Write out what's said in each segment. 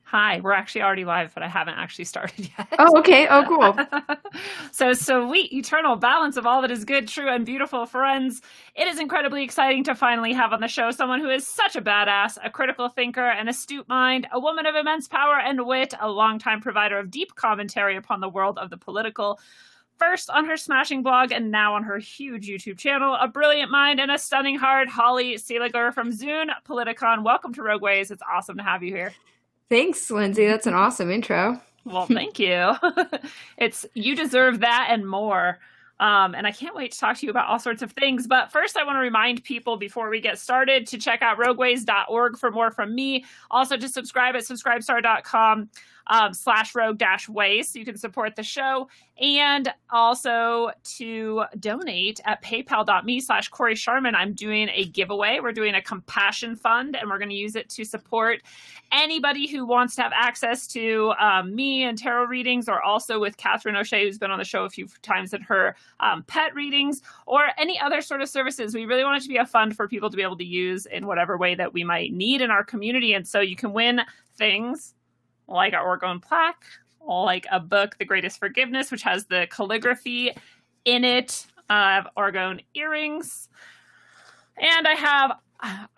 Hi, we're actually already live, but I haven't actually started yet. Oh, okay. Oh, cool. So, sweet, eternal balance of all that is good, true, and beautiful, friends. It is incredibly exciting to finally have on the show someone who is such a badass, a critical thinker, an astute mind, a woman of immense power and wit, a longtime provider of deep commentary upon the world of the political. First on her smashing blog and now on her huge YouTube channel, a brilliant mind and a stunning heart, Holly Seeliger from Zoon Politikon. Welcome to Rogue Ways. It's awesome to have you here. Thanks, Lindsay. That's an awesome intro. Well, thank you. You deserve that and more. And I can't wait to talk to you about all sorts of things. But first, I want to remind people before we get started to check out rogueways.org for more from me. Also to subscribe at subscribestar.com /rogue-ways so you can support the show, and also to donate at paypal.me/Corey Sharman. I'm doing a giveaway. We're doing a compassion fund, and we're going to use it to support anybody who wants to have access to me and tarot readings, or also with Catherine O'Shea, who's been on the show a few times, in her pet readings, or any other sort of services. We really want it to be a fund for people to be able to use in whatever way that we might need in our community. And so you can win things like our Orgone plaque, like a book, The Greatest Forgiveness, which has the calligraphy in it. I have Orgone earrings. And I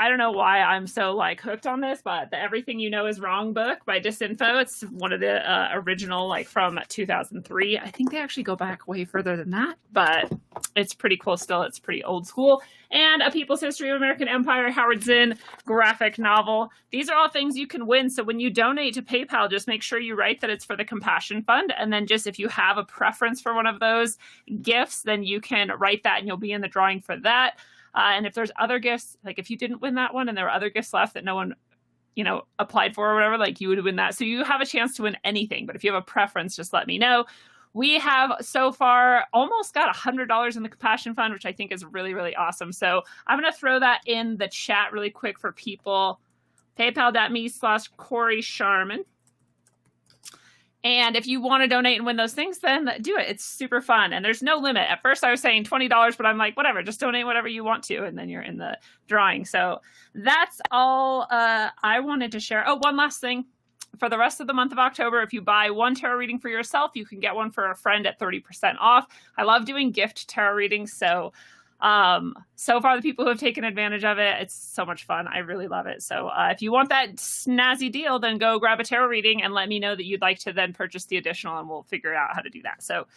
don't know why I'm so hooked on this, but the Everything You Know Is Wrong book by Disinfo. It's one of the original, from 2003. I think they actually go back way further than that, but it's pretty cool still. It's pretty old school. And A People's History of American Empire, Howard Zinn graphic novel. These are all things you can win. So when you donate to PayPal, just make sure you write that it's for the Compassion Fund. And then just if you have a preference for one of those gifts, then you can write that and you'll be in the drawing for that. And if there's other gifts, if you didn't win that one and there were other gifts left that no one, applied for or whatever, you would win that. So you have a chance to win anything. But if you have a preference, just let me know. We have so far almost got $100 in the Compassion Fund, which I think is really, really awesome. So I'm going to throw that in the chat really quick for people. PayPal.me/Corey Sharman. And if you want to donate and win those things, then do it. It's super fun. And there's no limit. At first I was saying $20, but I'm like, whatever, just donate whatever you want to. And then you're in the drawing. So that's all I wanted to share. Oh, one last thing. For the rest of the month of October, if you buy one tarot reading for yourself, you can get one for a friend at 30% off. I love doing gift tarot readings. So far the people who have taken advantage of it, it's so much fun. I really love it. So if you want that snazzy deal, then go grab a tarot reading and let me know that you'd like to then purchase the additional, and we'll figure out how to do that. So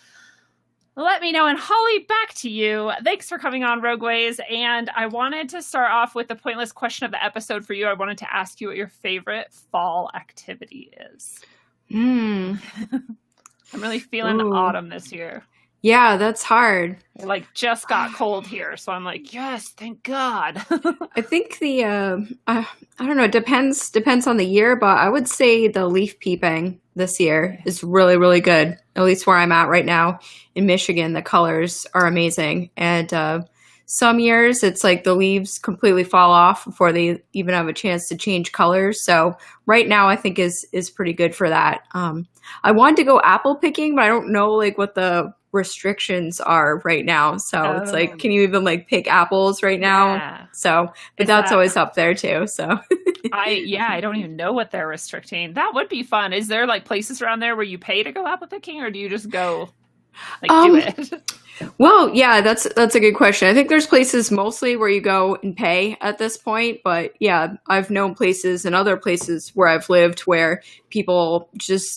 let me know. And Holly, back to you. Thanks for coming on Rogue Ways. And I wanted to start off with the pointless question of the episode for you. I wanted to ask you what your favorite fall activity is. I'm really feeling autumn this year. Yeah, that's hard. It just got cold here, so I'm like, yes, thank God. I think I don't know, it depends on the year, but I would say the leaf peeping this year is really, really good. At least where I'm at right now in Michigan, the colors are amazing. And some years it's the leaves completely fall off before they even have a chance to change colors. So right now I think is pretty good for that. I wanted to go apple picking, but I don't know what the restrictions are right now. So it's can you even pick apples right now? Yeah. So, but that's always up there too. So I don't even know what they're restricting. That would be fun. Is there places around there where you pay to go apple picking, or do you just go do it? Well, yeah, that's a good question. I think there's places mostly where you go and pay at this point, but yeah, I've known places and other places where I've lived where people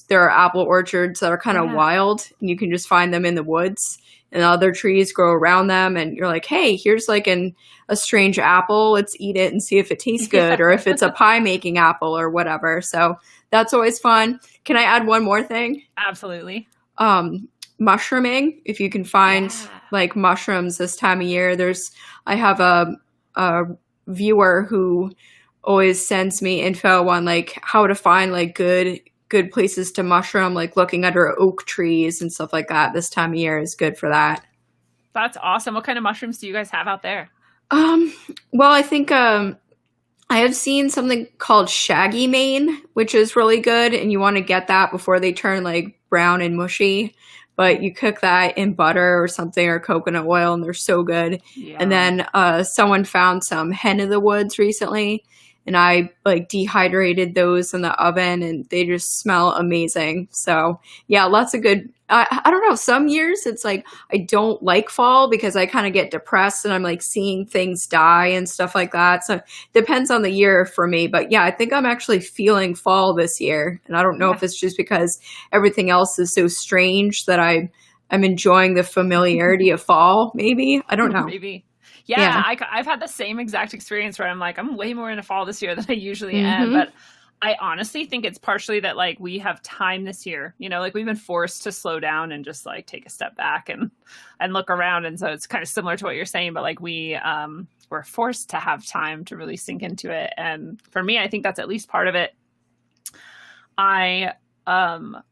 there are apple orchards that are kind of wild, and you can just find them in the woods, and other trees grow around them, and you're like, hey, here's a strange apple, let's eat it and see if it tastes good, or if it's a pie making apple or whatever. So that's always fun. Can I add one more thing? Absolutely. Mushrooming, if you can find mushrooms this time of year. I have a viewer who always sends me info on how to find good places to mushroom, looking under oak trees and stuff like that. This time of year is good for that. That's awesome. What kind of mushrooms do you guys have out there? Well, I think I have seen something called shaggy mane, which is really good, and you want to get that before they turn brown and mushy. But you cook that in butter or something, or coconut oil, and they're so good. Yeah. And then someone found some hen of the woods recently, and I like dehydrated those in the oven, and they just smell amazing. So yeah, lots of good. I don't know. Some years it's like I don't like fall because I kind of get depressed and I'm like seeing things die and stuff like that. So it depends on the year for me. But yeah, I think I'm actually feeling fall this year. And I don't know if it's just because everything else is so strange that I'm enjoying the familiarity of fall. Maybe. I don't know. Maybe. Yeah. I've had the same exact experience where I'm like, I'm way more into fall this year than I usually am. But I honestly think it's partially that like we have time this year, you know, like we've been forced to slow down and just like take a step back and look around. And so it's kind of similar to what you're saying, but like we're forced to have time to really sink into it. And for me, I think that's at least part of it. I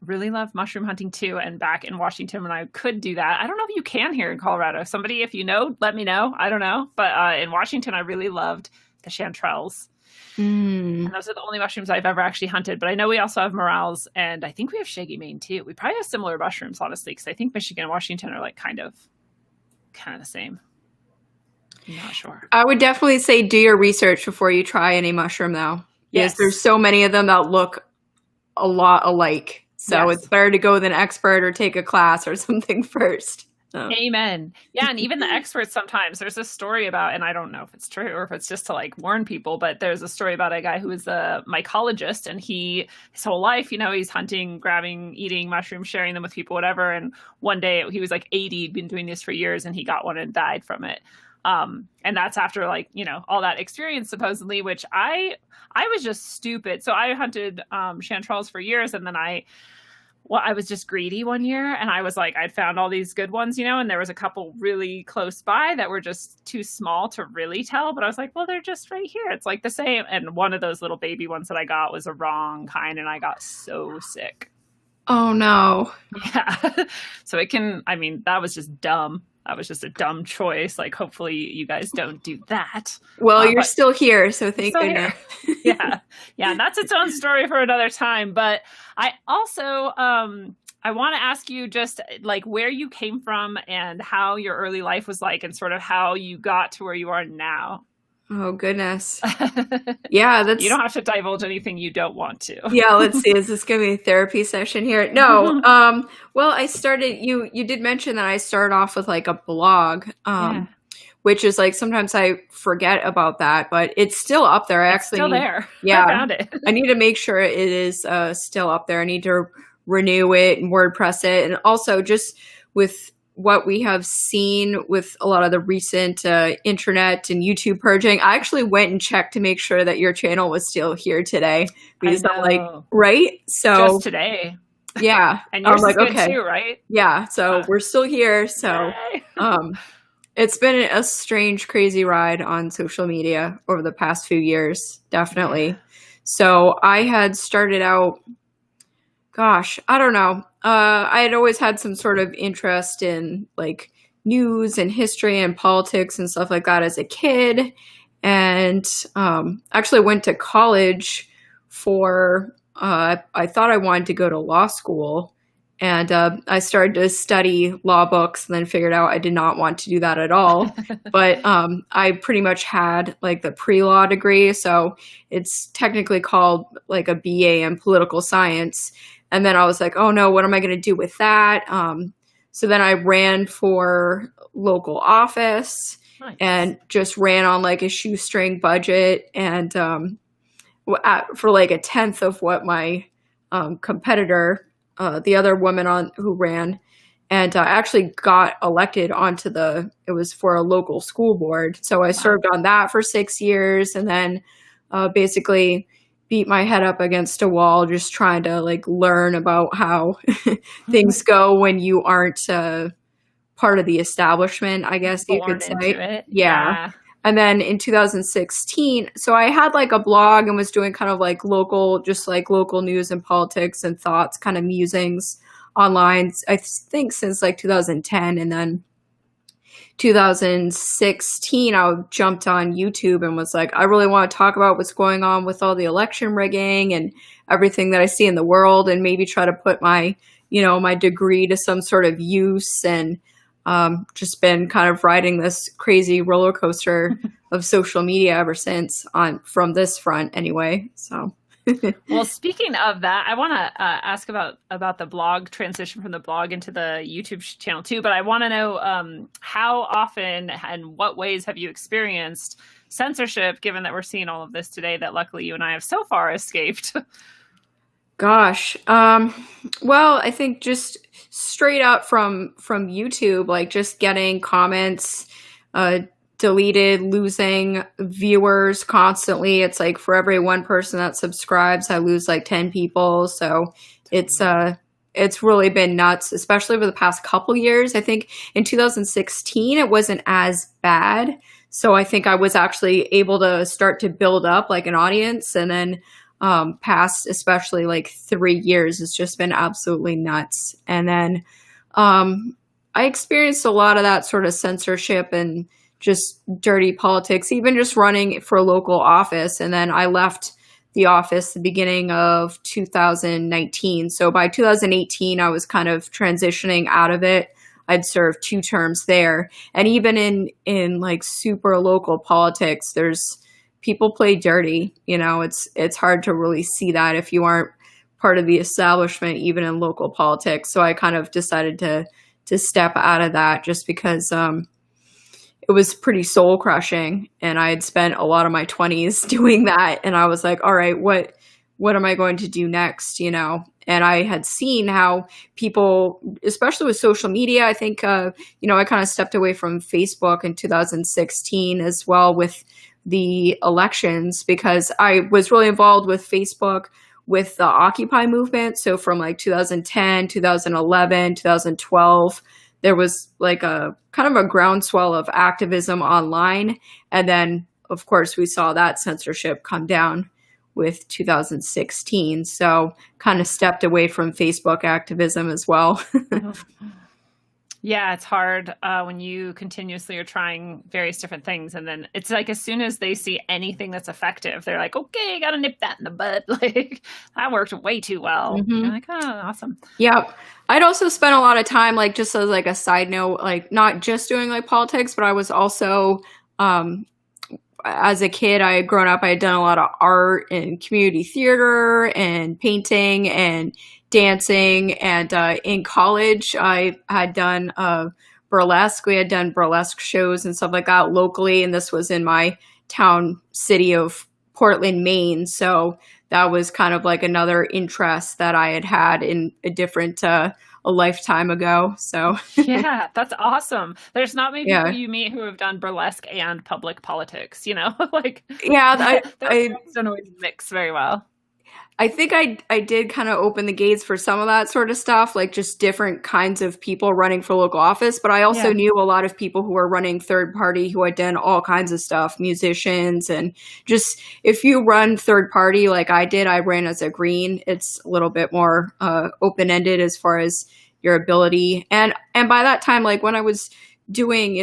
really love mushroom hunting too. And back in Washington when I could do that, I don't know if you can here in Colorado. Somebody, if you know, let me know. I don't know. But in Washington, I really loved the chanterelles. And those are the only mushrooms I've ever actually hunted. But I know we also have morels, and I think we have shaggy mane too. We probably have similar mushrooms, honestly, because I think Michigan and Washington are like kind of the same. I'm not sure. I would definitely say do your research before you try any mushroom, though. Yes, there's so many of them that look a lot alike. So it's better to go with an expert or take a class or something first. Oh. Amen. Yeah, and even the experts sometimes. There's a story about, and I don't know if it's true or if it's just to like warn people, but there's a story about a guy who is a mycologist, and his whole life, you know, he's hunting, grabbing, eating mushrooms, sharing them with people, whatever. And one day he was like 80, he'd been doing this for years, and he got one and died from it. And that's after like, you know, all that experience supposedly, which I was just stupid. So I hunted chanterelles for years, and then I was just greedy one year, and I was like, I'd found all these good ones, you know, and there was a couple really close by that were just too small to really tell. But I was like, well, they're just right here. It's like the same. And one of those little baby ones that I got was a wrong kind, and I got so sick. Oh, no. Yeah. So that was just dumb. That was just a dumb choice. Like, hopefully you guys don't do that. Well, you're still here, so thank goodness. Yeah. Yeah. That's its own story for another time. But I also, I want to ask you just like where you came from and how your early life was like, and sort of how you got to where you are now. Oh, goodness. Yeah, you don't have to divulge anything you don't want to. Yeah, let's see. Is this going to be a therapy session here? No. Well, I started, you did mention that I started off with like a blog, which is like, sometimes I forget about that, but it's still up there. It's still there. Yeah. I found it. I need to make sure it is still up there. I need to renew it and WordPress it. And also just with what we have seen with a lot of the recent internet and YouTube purging, I actually went and checked to make sure that your channel was still here today. Because I'm like, right? So just today. Yeah. And yours is good too, right? Yeah. So we're still here. So it's been a strange, crazy ride on social media over the past few years. Definitely. Yeah. So I had started out, gosh, I don't know. I had always had some sort of interest in like news and history and politics and stuff like that as a kid. And actually went to college for, I thought I wanted to go to law school. And I started to study law books and then figured out I did not want to do that at all. But I pretty much had like the pre-law degree. So it's technically called like a BA in political science. And then I was like, oh no, what am I going to do with that? So then I ran for local office. Nice. And just ran on like a shoestring budget, and for like a tenth of what my competitor, the other woman who ran, and actually got elected onto it was for a local school board. So I served on that for 6 years, and then basically beat my head up against a wall, just trying to like learn about how things go when you aren't part of the establishment, I guess you could say. Yeah. And then in 2016, so I had like a blog and was doing kind of like local news and politics and thoughts, kind of musings online, I think since like 2010. And then 2016, I jumped on YouTube and was like, I really want to talk about what's going on with all the election rigging and everything that I see in the world, and maybe try to put my degree to some sort of use. And just been kind of riding this crazy roller coaster of social media ever since, on from this front anyway. So. Well, speaking of that, I want to ask about the blog transition from the blog into the YouTube channel too. But I want to know how often and what ways have you experienced censorship, given that we're seeing all of this today that luckily you and I have so far escaped? Gosh. Well, I think just straight out from YouTube, like just getting comments deleted, losing viewers constantly. It's like for every one person that subscribes, I lose like 10 people. So it's really been nuts, especially over the past couple years. I think in 2016, it wasn't as bad. So I think I was actually able to start to build up like an audience, and then past especially like 3 years, it's just been absolutely nuts. And then I experienced a lot of that sort of censorship and just dirty politics, even just running for local office. And then I left the office the beginning of 2019. So by 2018, I was kind of transitioning out of it. I'd served 2 terms there. And even in like super local politics, there's people play dirty. You know, it's hard to really see that if you aren't part of the establishment, even in local politics. So I kind of decided to step out of that just because it was pretty soul crushing, and I had spent a lot of my 20s doing that. And I was like, all right, what am I going to do next? You know? And I had seen how people, especially with social media, I think, I kind of stepped away from Facebook in 2016 as well with the elections, because I was really involved with Facebook with the Occupy movement. So from like 2010, 2011, 2012, there was like a kind of a groundswell of activism online. And then, of course, we saw that censorship come down with 2016. So kind of stepped away from Facebook activism as well. Yeah, it's hard when you continuously are trying various different things. And then it's like as soon as they see anything that's effective, they're like, okay, got to nip that in the bud. Like, that worked way too well. Mm-hmm. You're like, oh, awesome. Yep. I'd also spent a lot of time, like, just as like a side note, like not just doing like politics, but I was also, as a kid, I had grown up, I had done a lot of art and community theater and painting and dancing. And in college, I had done burlesque. We had done burlesque shows and stuff like that locally. And this was in my town city of Portland, Maine. So that was kind of like another interest that I had in a different, a lifetime ago. So yeah, that's awesome. There's not many people you meet who have done burlesque and public politics, you know, like, yeah, I don't always mix very well. I think I did kind of open the gates for some of that sort of stuff, like just different kinds of people running for local office. But I also knew a lot of people who were running third party who had done all kinds of stuff, musicians, and just if you run third party like I did, I ran as a green. It's a little bit more open ended as far as your ability. And by that time, like when I was doing,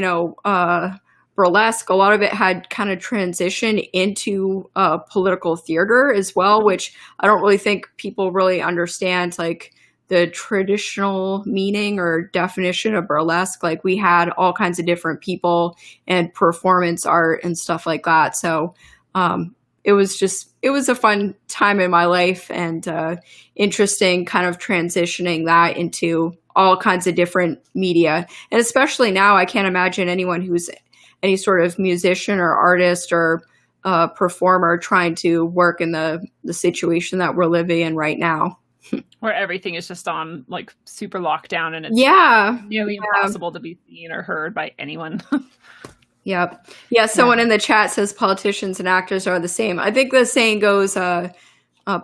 burlesque, a lot of it had kind of transitioned into political theater as well, which I don't really think people really understand, like the traditional meaning or definition of burlesque. Like we had all kinds of different people and performance art and stuff like that. So it was a fun time in my life, and interesting kind of transitioning that into all kinds of different media. And especially now, I can't imagine anyone who's any sort of musician or artist or performer trying to work in the situation that we're living in right now. Where everything is just on like super lockdown, and it's nearly impossible to be seen or heard by anyone. Yep. Yeah, someone in the chat says politicians and actors are the same. I think the saying goes,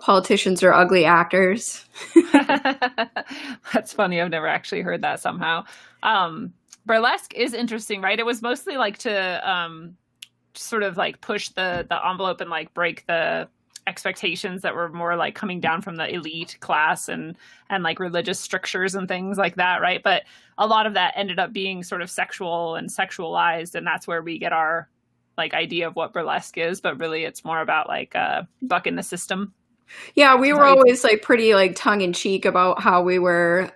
politicians are ugly actors. That's funny. I've never actually heard that somehow. Burlesque is interesting, right? It was mostly like to sort of like push the envelope and like break the expectations that were more like coming down from the elite class and like religious strictures and things like that, right? But a lot of that ended up being sort of sexual and sexualized, and that's where we get our like idea of what burlesque is. But really, it's more about like bucking the system. Yeah, we were always like pretty like tongue in cheek about how we were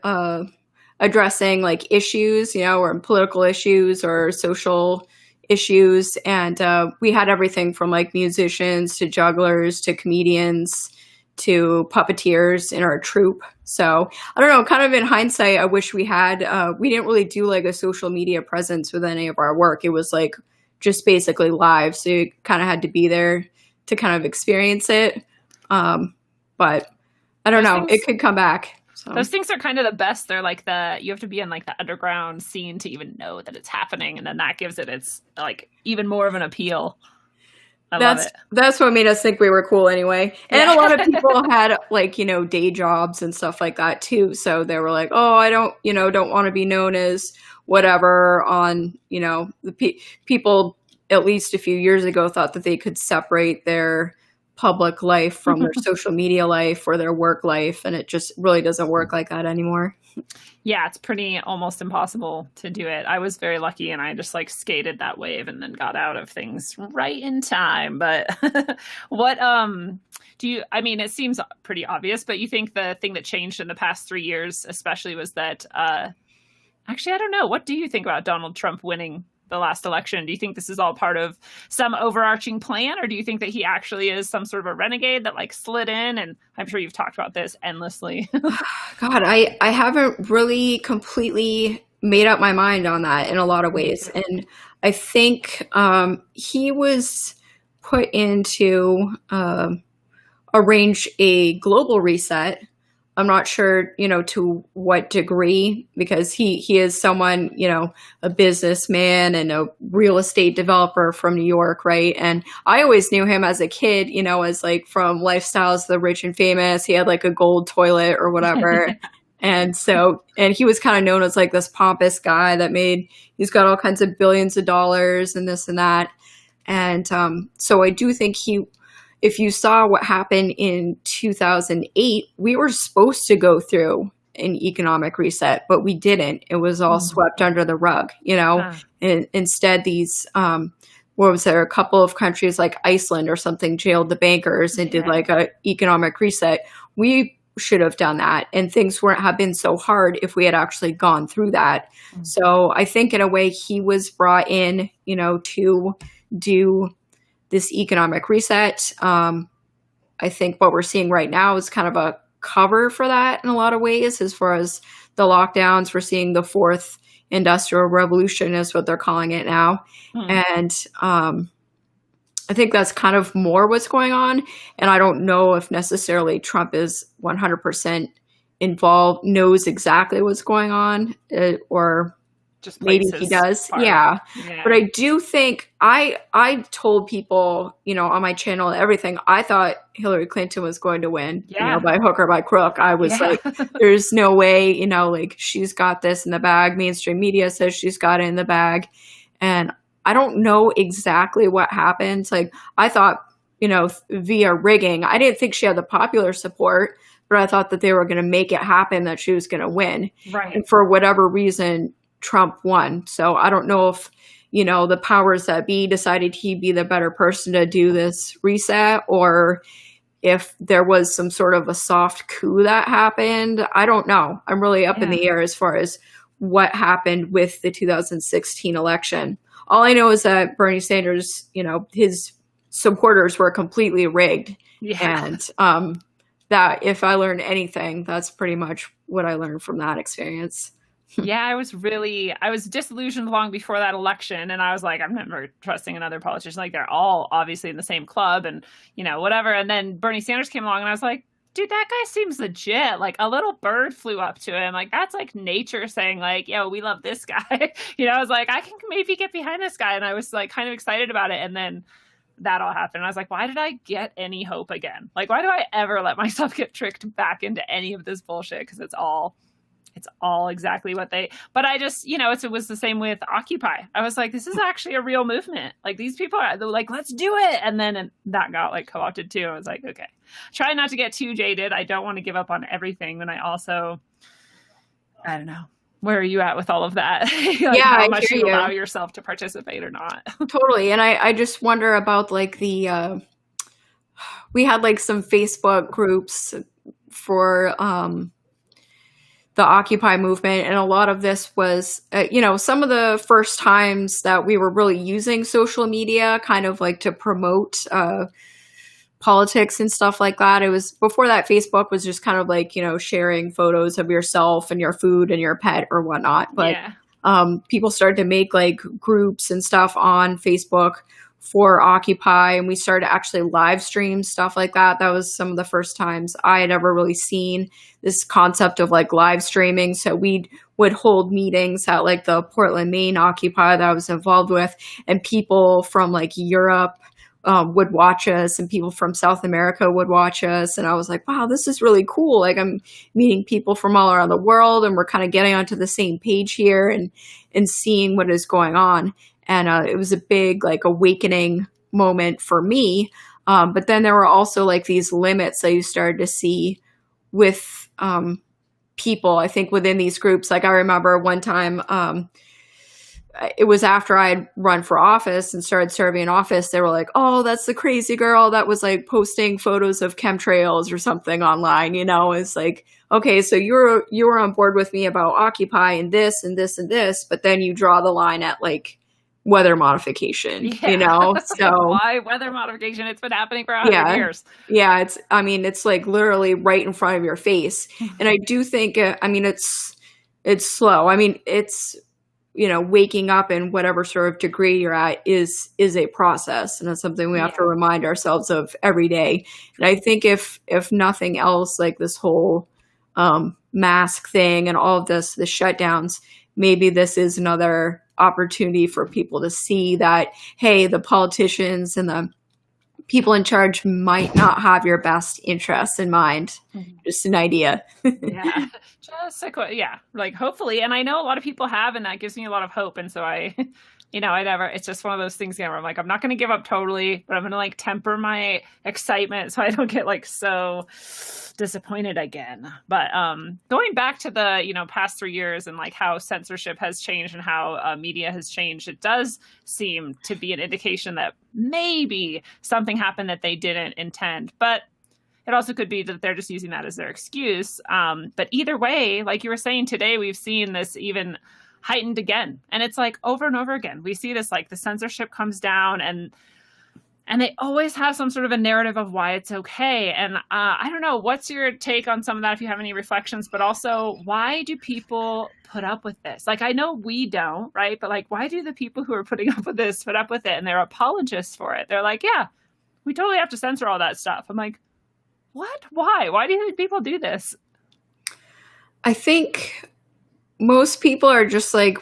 addressing like issues, or political issues or social issues. And we had everything from like musicians to jugglers to comedians to puppeteers in our troupe. So I don't know, kind of in hindsight, I wish we had, we didn't really do like a social media presence with any of our work. It was like just basically live. So you kind of had to be there to kind of experience it. But I don't know, it could come back. So. Those things are kind of the best. They're like you have to be in like the underground scene to even know that it's happening. And then that gives it its like even more of an appeal. That's what made us think we were cool anyway. And a lot of people had like, day jobs and stuff like that too. So they were like, oh, I don't want to be known as whatever on, the people at least a few years ago thought that they could separate their public life from their social media life or their work life. And it just really doesn't work like that anymore. Yeah, it's pretty almost impossible to do it. I was very lucky and I just like skated that wave and then got out of things right in time. But what it seems pretty obvious, but you think the thing that changed in the past 3 years especially was that actually, I don't know. What do you think about Donald Trump winning the last election? Do you think this is all part of some overarching plan, or do you think that he actually is some sort of a renegade that like slid in? And I'm sure you've talked about this endlessly. God, I haven't really completely made up my mind on that in a lot of ways. And I think he was put into arrange a global reset. I'm not sure, to what degree, because he is someone, a businessman and a real estate developer from New York, right? And I always knew him as a kid, as like from Lifestyles of the Rich and Famous. He had like a gold toilet or whatever. And he was kind of known as like this pompous guy he's got all kinds of billions of dollars and this and that. And so I do think if you saw what happened in 2008, we were supposed to go through an economic reset, but we didn't. It was all swept under the rug, And instead these, a couple of countries like Iceland or something jailed the bankers and did like a economic reset. We should have done that. And things wouldn't have been so hard if we had actually gone through that. So I think in a way he was brought in, to do this economic reset. I think what we're seeing right now is kind of a cover for that in a lot of ways. As far as the lockdowns, we're seeing the fourth industrial revolution is what they're calling it now. And I think that's kind of more what's going on. And I don't know if necessarily Trump is 100% involved, knows exactly what's going on, or just maybe he does. Yeah. But I do think I told people, on my channel, everything, I thought Hillary Clinton was going to win, by hook or by crook. I was like, there's no way, like she's got this in the bag. Mainstream media says she's got it in the bag. And I don't know exactly what happens. Like I thought, via rigging, I didn't think she had the popular support, but I thought that they were going to make it happen, that she was going to win. Right. And for whatever reason, Trump won. So I don't know if, the powers that be decided he'd be the better person to do this reset, or if there was some sort of a soft coup that happened. I don't know. I'm really up in the air as far as what happened with the 2016 election. All I know is that Bernie Sanders, his supporters were completely rigged. Yeah. And that if I learned anything, that's pretty much what I learned from that experience. Yeah, I was disillusioned long before that election. And I was like, I'm never trusting another politician. Like they're all obviously in the same club and, whatever. And then Bernie Sanders came along and I was like, dude, that guy seems legit. Like a little bird flew up to him. Like that's like nature saying like, yo, we love this guy. I was like, I can maybe get behind this guy. And I was like kind of excited about it. And then that all happened. I was like, why did I get any hope again? Like, why do I ever let myself get tricked back into any of this bullshit? Because it's all exactly what but I just, it was the same with Occupy. I was like, this is actually a real movement. Like these people are like, let's do it. And then that got like co-opted too. I was like, okay, try not to get too jaded. I don't want to give up on everything. And I don't know. Where are you at with all of that? Like how much you allow yourself to participate or not? Totally. And I just wonder about like we had like some Facebook groups for, the Occupy movement. And a lot of this was, some of the first times that we were really using social media kind of like to promote politics and stuff like that. It was before that. Facebook was just kind of like, sharing photos of yourself and your food and your pet or whatnot. But people started to make like groups and stuff on Facebook for Occupy, and we started to actually live stream stuff like that. That was some of the first times I had ever really seen this concept of like live streaming. So we would hold meetings at like the Portland, Maine Occupy that I was involved with, and people from like Europe would watch us, and people from South America would watch us. And I was like, wow, this is really cool. Like, I'm meeting people from all around the world, and we're kind of getting onto the same page here and seeing what is going on. And it was a big like awakening moment for me. But then there were also like these limits that you started to see with people, I think, within these groups. Like I remember one time, it was after I had run for office and started serving in office. They were like, oh, that's the crazy girl that was like posting photos of chemtrails or something online. It's like, okay, so you were on board with me about Occupy and this and this and this, but then you draw the line at like weather modification, so why weather modification? It's been happening for 100 years. Yeah, it's like literally right in front of your face. And I do think it's slow. It's waking up in whatever sort of degree you're at is a process, and it's something we have to remind ourselves of every day. And I think if nothing else, like this whole mask thing and all of the shutdowns, maybe this is another opportunity for people to see that, hey, the politicians and the people in charge might not have your best interests in mind. Just an idea. Just like hopefully. And I know a lot of people have, and that gives me a lot of hope. And so it's just one of those things where I'm like, I'm not going to give up totally, but I'm going to like temper my excitement so I don't get like so disappointed again. But going back to the past 3 years and like how censorship has changed and how media has changed, it does seem to be an indication that maybe something happened that they didn't intend. But it also could be that they're just using that as their excuse. But either way, like you were saying today, we've seen this even heightened again. And it's like over and over again. We see this, like the censorship comes down and they always have some sort of a narrative of why it's okay. And I don't know, what's your take on some of that if you have any reflections, but also why do people put up with this? Like, I know we don't, right? But like, why do the people who are putting up with this put up with it? And they're apologists for it. They're like, yeah, we totally have to censor all that stuff. I'm like, what? Why? Why do you think people do this? I think most people are just like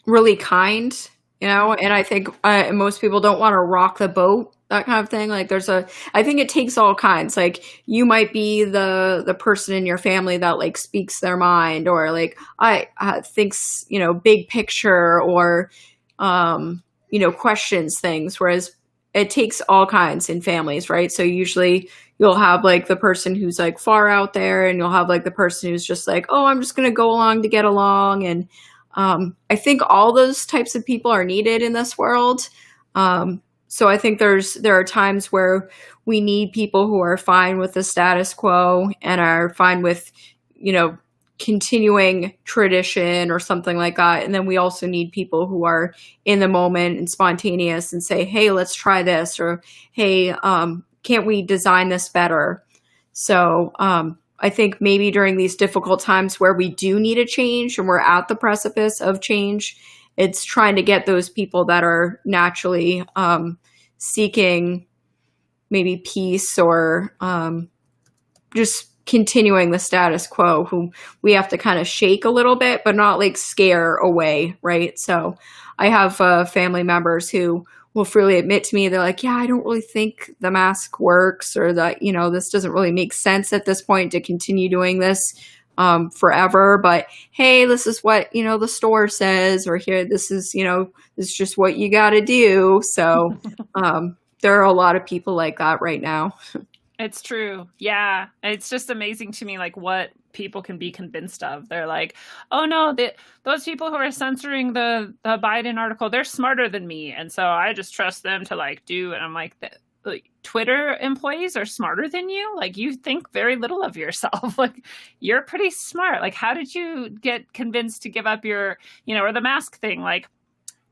really kind, and I think most people don't want to rock the boat, that kind of thing. Like I think it takes all kinds. Like you might be the person in your family that like speaks their mind, or like I thinks, big picture, or, questions things. Whereas it takes all kinds in families, right? So usually you'll have like the person who's like far out there, and you'll have like the person who's just like, oh, I'm just going to go along to get along. And I think all those types of people are needed in this world. So I think there are times where we need people who are fine with the status quo and are fine with, continuing tradition or something like that. And then we also need people who are in the moment and spontaneous and say, hey, let's try this, or hey, can't we design this better? So I think maybe during these difficult times where we do need a change and we're at the precipice of change, it's trying to get those people that are naturally seeking maybe peace or just continuing the status quo, who we have to kind of shake a little bit, but not like scare away, right? So I have family members who will freely admit to me, they're like, yeah, I don't really think the mask works, or that, this doesn't really make sense at this point to continue doing this forever. But hey, this is what, the store says, or here, this is just what you got to do. So there are a lot of people like that right now. It's true. Yeah. It's just amazing to me, like what people can be convinced of. They're like, oh no, those people who are censoring the Biden article, they're smarter than me. And so I just trust them to like do. And I'm like, like, Twitter employees are smarter than you. Like, you think very little of yourself. Like, you're pretty smart. Like, how did you get convinced to give up your, or the mask thing? Like,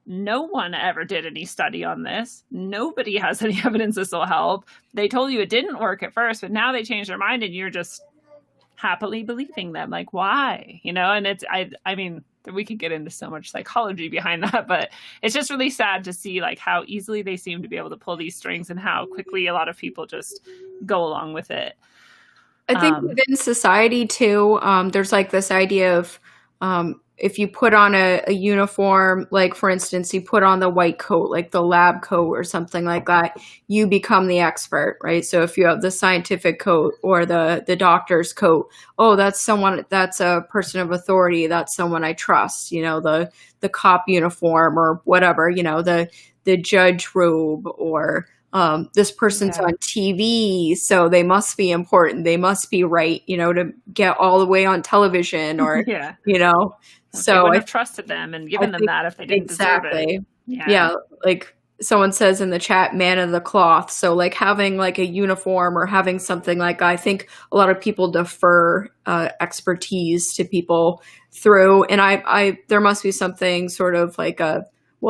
no one ever did any study on this. Nobody has any evidence this will help. They told you it didn't work at first, but now they changed their mind and you're just happily believing them. Like, why? And it's, I mean, we could get into so much psychology behind that, but it's just really sad to see like how easily they seem to be able to pull these strings and how quickly a lot of people just go along with it. I think within society too, there's like this idea of if you put on a uniform, like for instance, you put on the white coat, like the lab coat or something like that, you become the expert, right? So if you have the scientific coat or the doctor's coat, oh, that's a person of authority. That's someone I trust, the cop uniform or whatever, the judge robe or this person's on TV, so they must be important. They must be right, to get all the way on television or, So I would have trusted them and given them that if they didn't deserve it. Yeah. Like someone says in the chat, man of the cloth. So like having like a uniform or having something like, I think a lot of people defer expertise to people through. And there must be something sort of like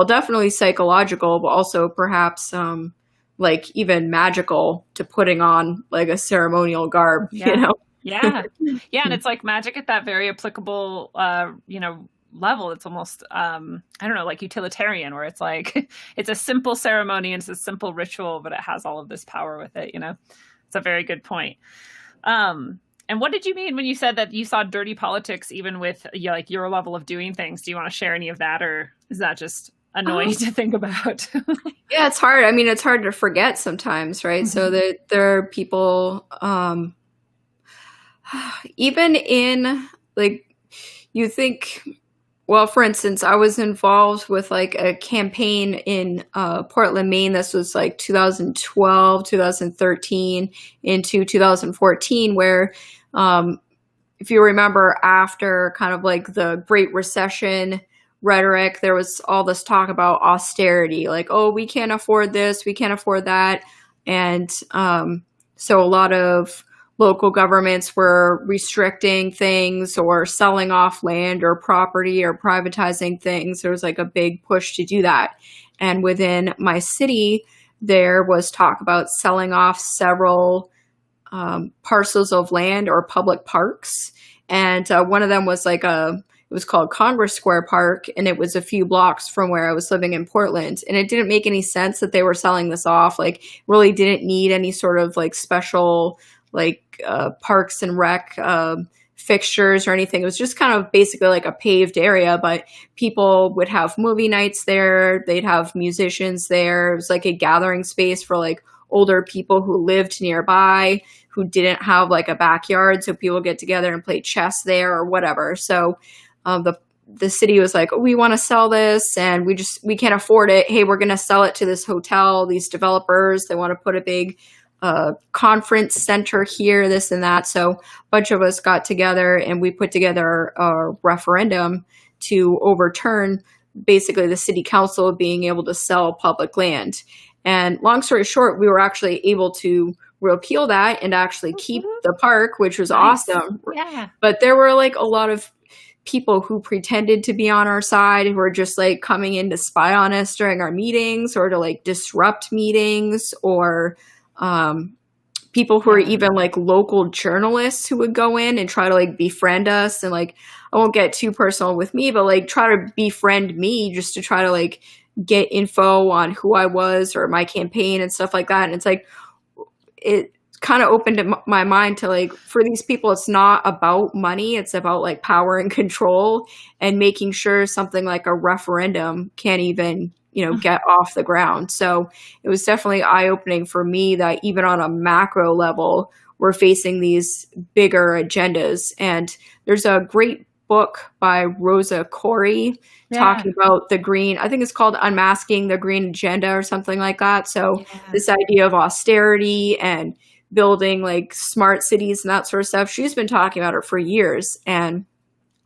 definitely psychological, but also perhaps like even magical to putting on like a ceremonial garb, Yeah. And it's like magic at that very applicable, level. It's almost, I don't know, like utilitarian, where it's like, it's a simple ceremony and it's a simple ritual, but it has all of this power with it, It's a very good point. And what did you mean when you said that you saw dirty politics, even with like your level of doing things? Do you want to share any of that, or is that just annoying to think about? Yeah, it's hard. I mean, it's hard to forget sometimes, right? So there are people, even in like, you think, well, for instance, I was involved with like a campaign in Portland, Maine. This was like 2012, 2013 into 2014, where if you remember, after kind of like the Great Recession rhetoric, there was all this talk about austerity, like, oh, we can't afford this, we can't afford that. And so a lot of local governments were restricting things or selling off land or property or privatizing things. There was like a big push to do that. And within my city, there was talk about selling off several parcels of land or public parks. And one of them was like it was called Congress Square Park, and it was a few blocks from where I was living in Portland. And it didn't make any sense that they were selling this off. Like, really didn't need any sort of like special like parks and rec fixtures or anything. It was just kind of basically like a paved area, but people would have movie nights there. They'd have musicians there. It was like a gathering space for like older people who lived nearby, who didn't have like a backyard. So people get together and play chess there or whatever. So the city was like, oh, we want to sell this and we can't afford it. Hey, we're going to sell it to this hotel, these developers. They want to put a big conference center here, this and that. So a bunch of us got together and we put together a referendum to overturn basically the city council being able to sell public land. And long story short, we were actually able to repeal that and actually keep the park, which was awesome. Yeah. But there were like a lot of people who pretended to be on our side, who were just like coming in to spy on us during our meetings or to like disrupt meetings, or people who are even like local journalists who would go in and try to like befriend us. And like, I won't get too personal with me, but like try to befriend me just to try to like get info on who I was or my campaign and stuff like that. And it's like, it kind of opened my mind to like, for these people, it's not about money. It's about like power and control and making sure something like a referendum can't even, get off the ground. So it was definitely eye-opening for me that even on a macro level, we're facing these bigger agendas. And there's a great book by Rosa Corey talking about the green, I think it's called Unmasking the Green Agenda or something like that. So this idea of austerity and building like smart cities and that sort of stuff, she's been talking about it for years. And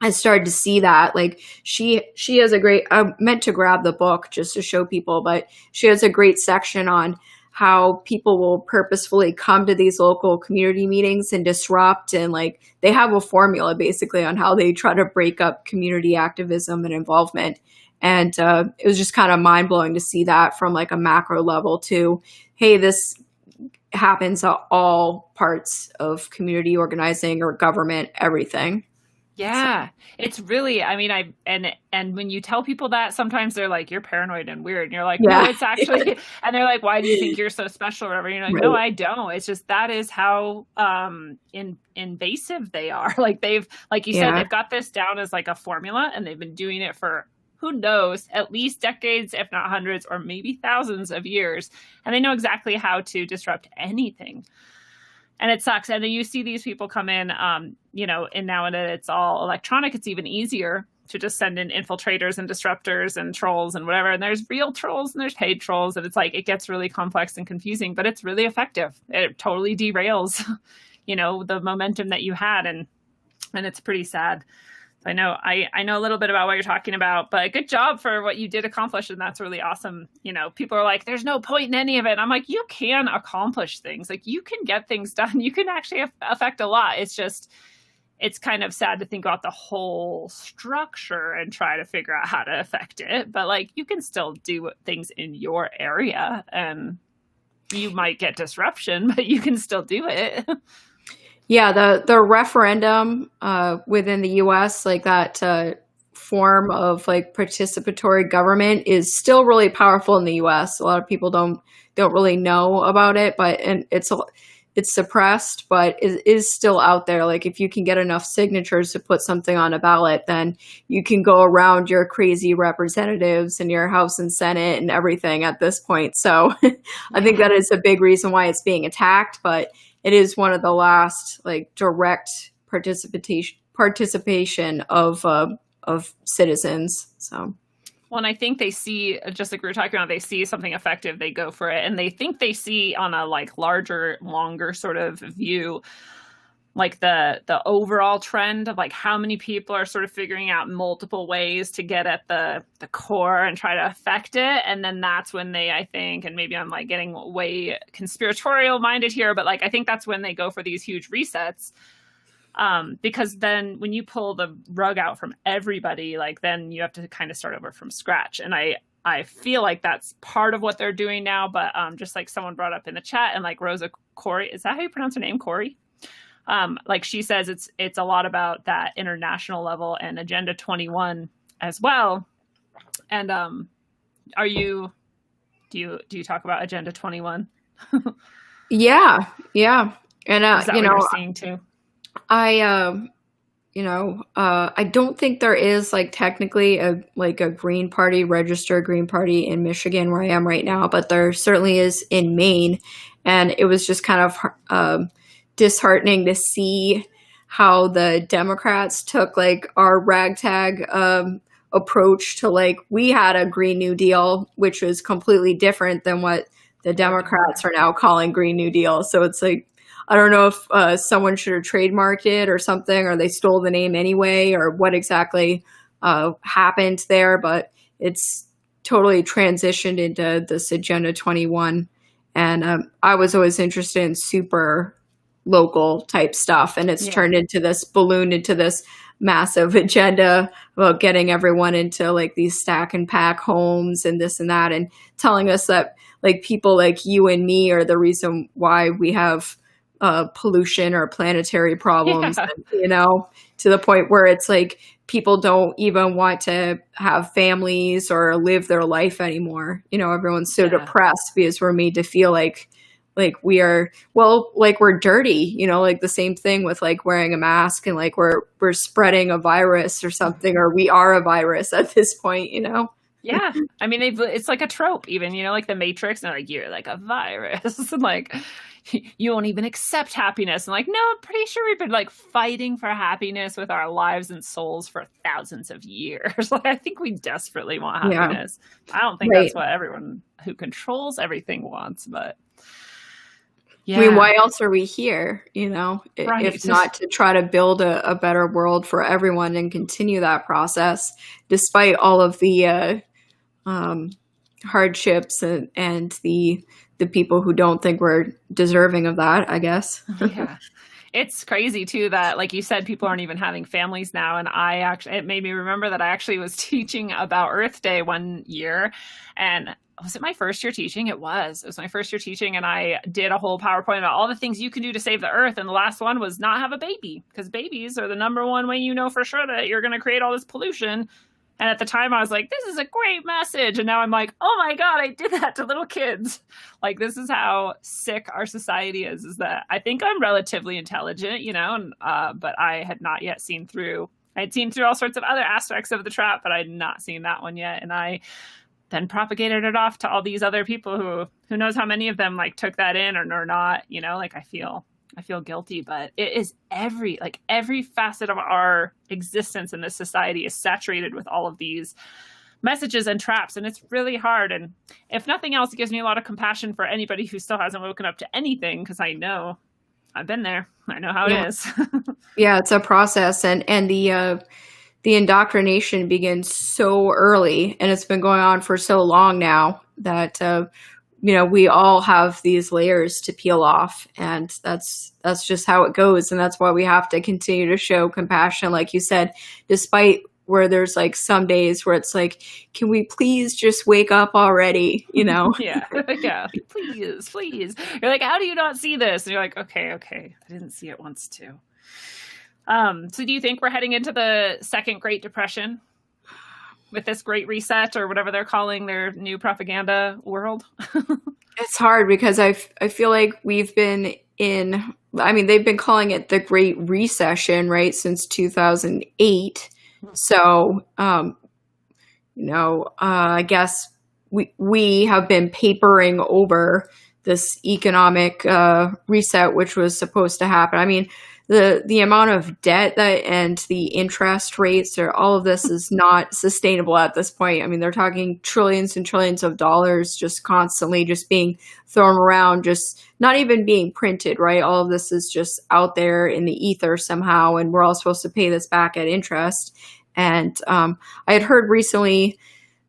I started to see that like she has a great, I meant to grab the book just to show people, but she has a great section on how people will purposefully come to these local community meetings and disrupt, and like they have a formula basically on how they try to break up community activism and involvement. And it was just kind of mind blowing to see that from like a macro level to, hey, this happens at all parts of community organizing or government, everything. Yeah, it's really, I mean, and when you tell people that, sometimes they're like, you're paranoid and weird. And you're like, no, Yeah. it's actually, and they're like, why do you think you're so special or whatever? You're like, Right. no, I don't. It's just, that is how, invasive they are. Like like you said, Yeah. they've got this down as like a formula, and they've been doing it for, who knows, at least decades, if not hundreds, or maybe thousands of years. And they know exactly how to disrupt anything. And it sucks. And then you see these people come in, and now that it's all electronic, it's even easier to just send in infiltrators and disruptors and trolls and whatever. And there's real trolls and there's paid trolls. And it's like, it gets really complex and confusing, but it's really effective. It totally derails, the momentum that you had. And it's pretty sad. I know a little bit about what you're talking about, but good job for what you did accomplish. And that's really awesome. People are like, there's no point in any of it. And I'm like, you can accomplish things. Like, you can get things done. You can actually affect a lot. It's just, it's kind of sad to think about the whole structure and try to figure out how to affect it. But like, you can still do things in your area, and you might get disruption, but you can still do it. Yeah, the referendum within the U.S., like that form of like participatory government, is still really powerful in the U.S. A lot of people don't really know about it, and it's suppressed, but it is still out there. Like, if you can get enough signatures to put something on a ballot, then you can go around your crazy representatives and your House and Senate and everything at this point. So I think that is a big reason why it's being attacked, but it is one of the last like direct participation of citizens. So, well, and I think they see, just like we were talking about, they see something effective, they go for it, and they think they see on a like larger, longer sort of view, like the overall trend of like how many people are sort of figuring out multiple ways to get at the core and try to affect it. And then that's when they, I think, and maybe I'm like getting way conspiratorial minded here, but like, I think that's when they go for these huge resets. Because then when you pull the rug out from everybody, like then you have to kind of start over from scratch. And I feel like that's part of what they're doing now. But just like someone brought up in the chat, and like Rosa Corey, is that how you pronounce her name? Corey? Like she says, it's a lot about that international level and Agenda 21 as well. And do you talk about Agenda 21? Yeah. And is that what you're seeing too? I don't think there is like technically a Green Party, registered Green Party in Michigan where I am right now, but there certainly is in Maine. And it was just kind of disheartening to see how the Democrats took like our ragtag approach to like, we had a Green New Deal, which was completely different than what the Democrats are now calling Green New Deal. So it's like, I don't know if someone should have trademarked it or something, or they stole the name anyway, or what exactly happened there, but it's totally transitioned into this Agenda 21. And I was always interested in super local type stuff, and it's turned into this massive agenda about getting everyone into like these stack and pack homes and this and that, and telling us that like people like you and me are the reason why we have pollution or planetary problems, to the point where it's like people don't even want to have families or live their life anymore. Everyone's so depressed because we're made to feel like we are, like we're dirty, like the same thing with like wearing a mask and like we're spreading a virus or something, or we are a virus at this point, Yeah. I mean, it's like a trope even, like the Matrix, and they're like, you're like a virus. And like, you won't even accept happiness. And like, no, I'm pretty sure we've been like fighting for happiness with our lives and souls for thousands of years. Like, I think we desperately want happiness. I don't think that's what everyone who controls everything wants, but I mean, why else are we here, if not to try to build a better world for everyone and continue that process, despite all of the hardships and the people who don't think we're deserving of that, I guess. Yeah. It's crazy too that, like you said, people aren't even having families now. And it made me remember that I actually was teaching about Earth Day one year. And was it my first year teaching? It was my first year teaching. And I did a whole PowerPoint about all the things you can do to save the Earth. And the last one was not have a baby, because babies are the number one way you know for sure that you're going to create all this pollution. And at the time I was like, this is a great message. And now I'm like, oh my God, I did that to little kids. Like, this is how sick our society is that I think I'm relatively intelligent, and, but I had not yet seen through. I'd seen through all sorts of other aspects of the trap, but I'd not seen that one yet. And I then propagated it off to all these other people who knows how many of them like took that in or not, like I feel guilty, but it is every facet of our existence in this society is saturated with all of these messages and traps. And it's really hard. And if nothing else, it gives me a lot of compassion for anybody who still hasn't woken up to anything, because I know I've been there. I know how it is. Yeah, it's a process. And the indoctrination begins so early, and it's been going on for so long now that, we all have these layers to peel off, and that's just how it goes. And that's why we have to continue to show compassion, like you said, despite where there's like some days where it's like, can we please just wake up already? Yeah. Yeah. Please. You're like, how do you not see this? And you're like, okay. I didn't see it once too. So do you think we're heading into the second Great Depression with this Great Reset, or whatever they're calling their new propaganda world? It's hard because I feel like we've been they've been calling it the Great Recession, right, since 2008. So, I guess we have been papering over this economic reset, which was supposed to happen. I mean, the amount of debt and the interest rates, or all of this is not sustainable at this point. I mean, they're talking trillions and trillions of dollars just constantly just being thrown around, just not even being printed, right? All of this is just out there in the ether somehow, and we're all supposed to pay this back at interest. And I had heard recently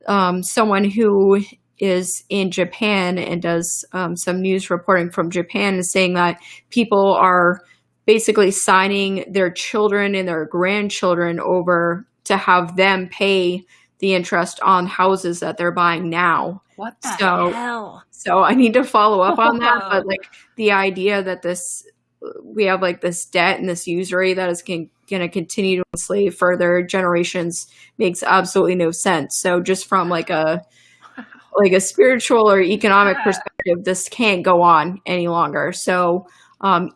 someone who is in Japan and does some news reporting from Japan is saying that people are basically signing their children and their grandchildren over to have them pay the interest on houses that they're buying now. What the hell? So I need to follow up on that. But like the idea that we have like this debt and this usury that is going to continue to enslave further generations makes absolutely no sense. So just from like a spiritual or economic perspective, this can't go on any longer. So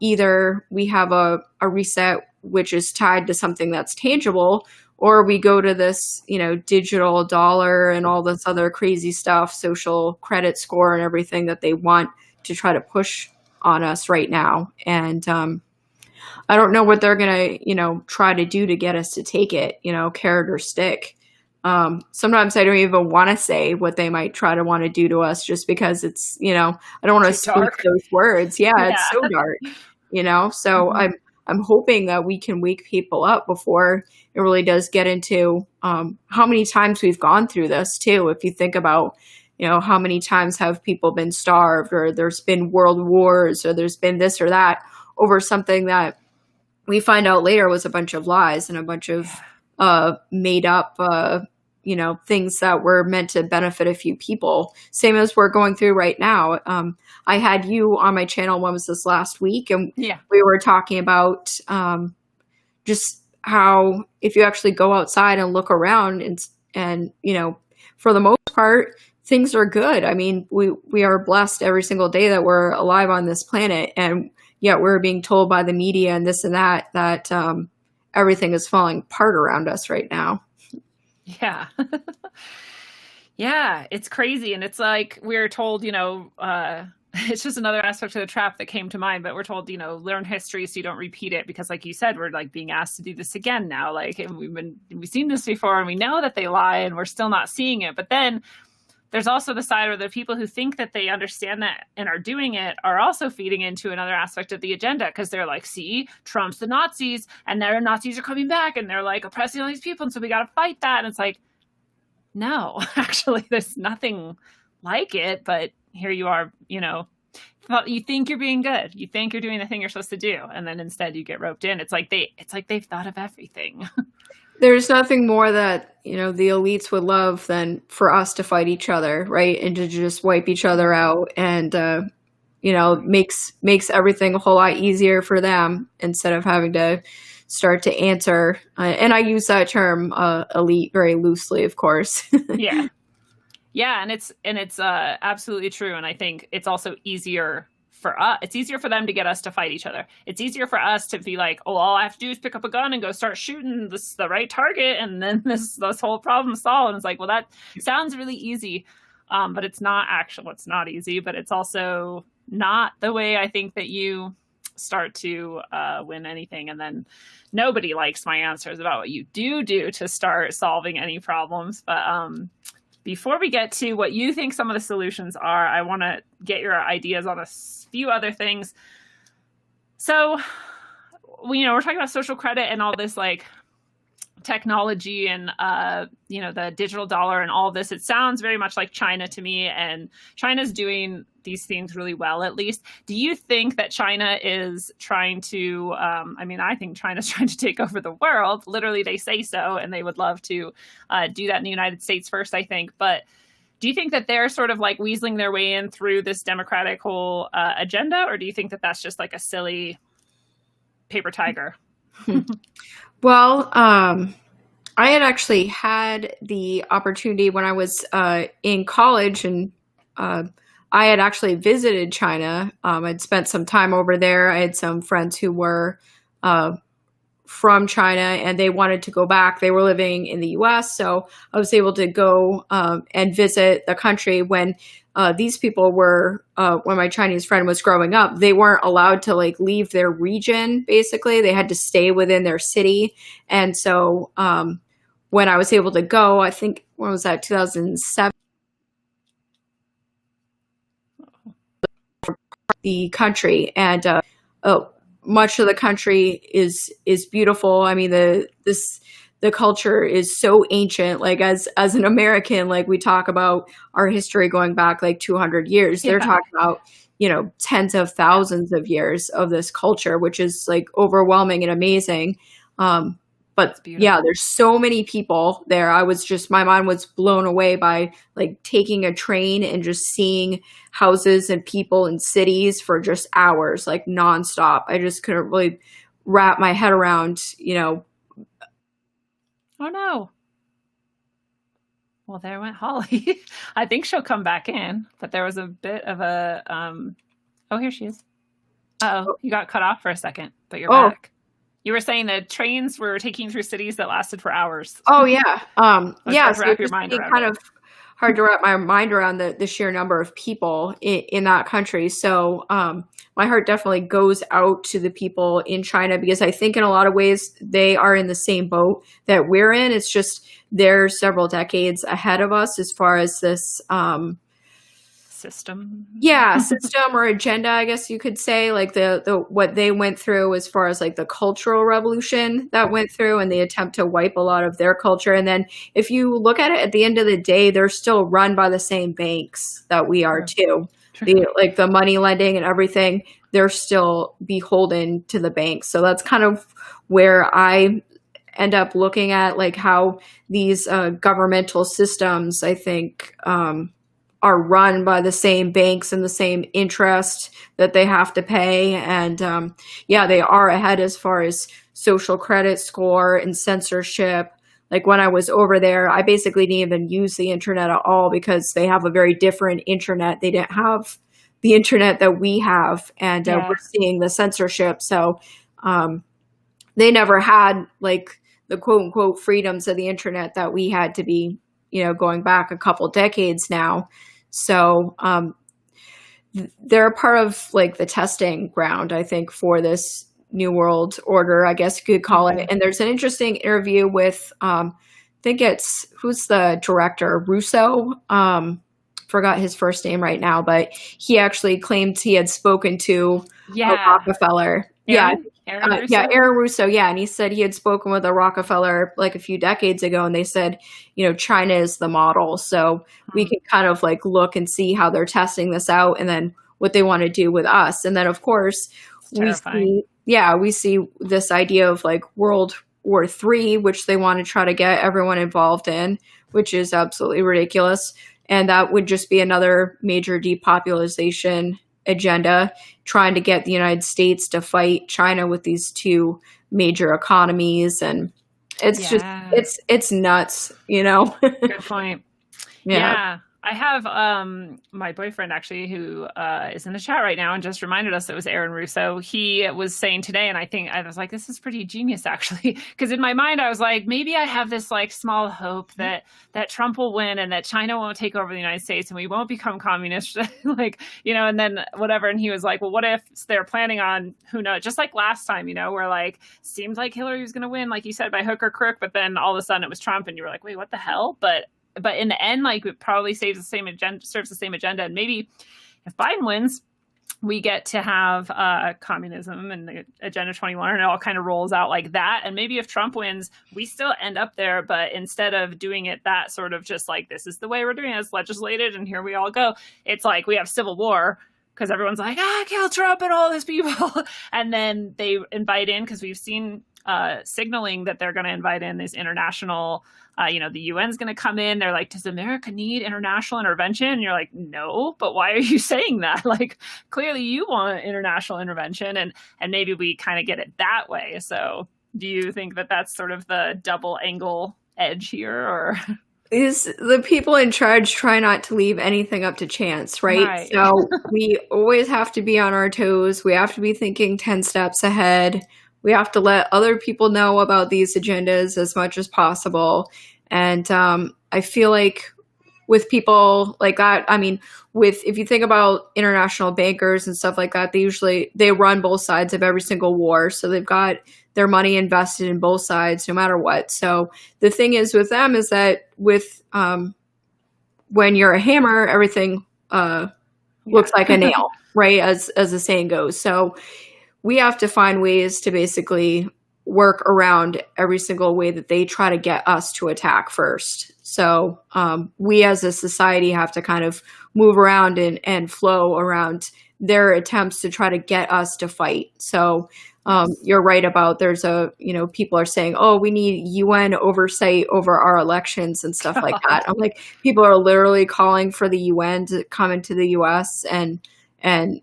either we have a reset which is tied to something that's tangible, or we go to this, digital dollar and all this other crazy stuff, social credit score and everything that they want to try to push on us right now. And I don't know what they're going to, try to do to get us to take it, carrot or stick. Sometimes I don't even want to say what they might try to want to do to us, just because it's, I don't want to speak those words. Yeah, it's so dark, so I'm hoping that we can wake people up before it really does get into how many times we've gone through this too. If you think about, how many times have people been starved, or there's been world wars, or there's been this or that over something that we find out later was a bunch of lies and a bunch of made up, things that were meant to benefit a few people. Same as we're going through right now. I had you on my channel, when was this, last week? And we were talking about just how if you actually go outside and look around and for the most part, things are good. I mean, we are blessed every single day that we're alive on this planet. And yet we're being told by the media and this and that everything is falling apart around us right now. Yeah. Yeah, it's crazy. And it's like we're told, it's just another aspect of the trap that came to mind, but we're told, learn history so you don't repeat it, because like you said, we're like being asked to do this again now. Like, and we've seen this before, and we know that they lie, and we're still not seeing it. But then there's also the side where the people who think that they understand that and are doing it are also feeding into another aspect of the agenda, because they're like, see, Trump's the Nazis, and their Nazis are coming back, and they're like oppressing all these people, and so we got to fight that. And it's like, no, actually, there's nothing like it, but here you are, you think you're being good. You think you're doing the thing you're supposed to do. And then instead you get roped in. It's like they've thought of everything. There's nothing more that, the elites would love than for us to fight each other, right? And to just wipe each other out, and, makes everything a whole lot easier for them instead of having to start to answer. And I use that term, elite, very loosely, of course. Yeah. Yeah. And it's absolutely true. And I think it's also easier for us. It's easier for them to get us to fight each other. It's easier for us to be like, oh, all I have to do is pick up a gun and go start shooting the right target. And then this whole problem solved. And it's like, well, that sounds really easy. But it's not actually, it's not easy, but it's also not the way I think that you start to win anything. And then nobody likes my answers about what you do to start solving any problems. But before we get to what you think some of the solutions are, I want to get your ideas on a few other things. So, we're talking about social credit and all this like technology and, the digital dollar and all this. It sounds very much like China to me, and China's doing these things really well, at least. Do you think that China is trying to, I think China's trying to take over the world. Literally, they say so, and they would love to do that in the United States first, I think. But do you think that they're sort of like weaseling their way in through this democratic whole agenda? Or do you think that that's just like a silly paper tiger? Well, I had actually had the opportunity when I was in college, and I had actually visited China. I'd spent some time over there. I had some friends who were from China, and they wanted to go back. They were living in the US, so I was able to go and visit the country when these people were, when my Chinese friend was growing up, they weren't allowed to like leave their region, basically. They had to stay within their city. And so when I was able to go, I think, when was that, 2007? The country, and much of the country is beautiful. I mean, the culture is so ancient. Like as an American, like we talk about our history going back like 200 years. Yeah. They're talking about, tens of thousands of years of this culture, which is like overwhelming and amazing. But yeah, there's so many people there. My mind was blown away by like taking a train and just seeing houses and people and cities for just hours, like nonstop. I just couldn't really wrap my head around, Oh no. Well, there went Holly. I think she'll come back in, but there was a bit of a, oh, here she is. Uh-oh, you got cut off for a second, but you're back. You were saying that trains were taking through cities that lasted for hours. Oh yeah. Yeah. So wrap your mind around kind of hard to wrap my mind around the sheer number of people in that country. So my heart definitely goes out to the people in China, because I think in a lot of ways they are in the same boat that we're in. It's just they're several decades ahead of us as far as this system. Yeah, system or agenda, I guess you could say, like the what they went through as far as like the cultural revolution that went through and the attempt to wipe a lot of their culture. And then if you look at it at the end of the day, they're still run by the same banks that we are too. Like the money lending and everything, they're still beholden to the banks. So that's kind of where I end up looking at like how these governmental systems, I think, are run by the same banks and the same interest that they have to pay. And yeah, they are ahead as far as social credit score and censorship. Like when I was over there, I basically didn't even use the internet at all because they have a very different internet. They didn't have the internet that we have, and we're seeing the censorship. So they never had like the quote unquote freedoms of the internet that we had to be, going back a couple decades now. So they're a part of like the testing ground, I think, for this New World Order, I guess you could call it. And there's an interesting interview with, I think it's, who's the director? Russo? Forgot his first name right now, but he actually claimed he had spoken to a Rockefeller. Yeah. Aaron Yeah, Russo? Aaron Russo. Yeah, and he said he had spoken with a Rockefeller like a few decades ago, and they said, China is the model, so we Hmm, can kind of like look and see how they're testing this out, and then what they want to do with us, and then of course it's we terrifying. see, we see this idea of like World War III, which they want to try to get everyone involved in, which is absolutely ridiculous, and that would just be another major depopulation agenda, trying to get the United States to fight China with these two major economies, and it's just Yeah, it's nuts. good point. Yeah. Yeah, I have my boyfriend actually who is in the chat right now and just reminded us it was Aaron Russo. He was saying today, and I think I was like, this is pretty genius actually, because in my mind I was like, maybe I have this like small hope that Trump will win and that China won't take over the United States and we won't become communist, like and then whatever. And he was like, well, what if they're planning on who knows, just like last time, where like seemed like Hillary was going to win, like you said, by hook or crook, but then all of a sudden it was Trump, and you were like, wait, what the hell? But in the end, like it probably serves the same agenda. And maybe if Biden wins, we get to have communism and the Agenda 21, and it all kind of rolls out like that. And maybe if Trump wins, we still end up there. But instead of doing it that sort of just like, this is the way we're doing it, it's legislated, and here we all go. It's like we have civil war because everyone's like, kill Trump and all these people. And then they invite in, because we've seen signaling that they're going to invite in these international, the UN's going to come in. They're like, does America need international intervention? And you're like, no, but why are you saying that? Like, clearly you want international intervention, and maybe we kind of get it that way. So do you think that that's sort of the double angle edge here, or? Is the people in charge try not to leave anything up to chance, right? Right. So we always have to be on our toes. We have to be thinking 10 steps ahead. We have to let other people know about these agendas as much as possible. And I feel like with people like that, I mean, if you think about international bankers and stuff like that, they run both sides of every single war. So they've got their money invested in both sides, no matter what. So the thing is with them is that when you're a hammer, everything looks like a nail, right? As the saying goes. So we have to find ways to basically work around every single way that they try to get us to attack first. So we as a society have to kind of move around and flow around their attempts to try to get us to fight. So you're right about people are saying, oh, we need UN oversight over our elections and stuff like that. I'm like, people are literally calling for the UN to come into the US and I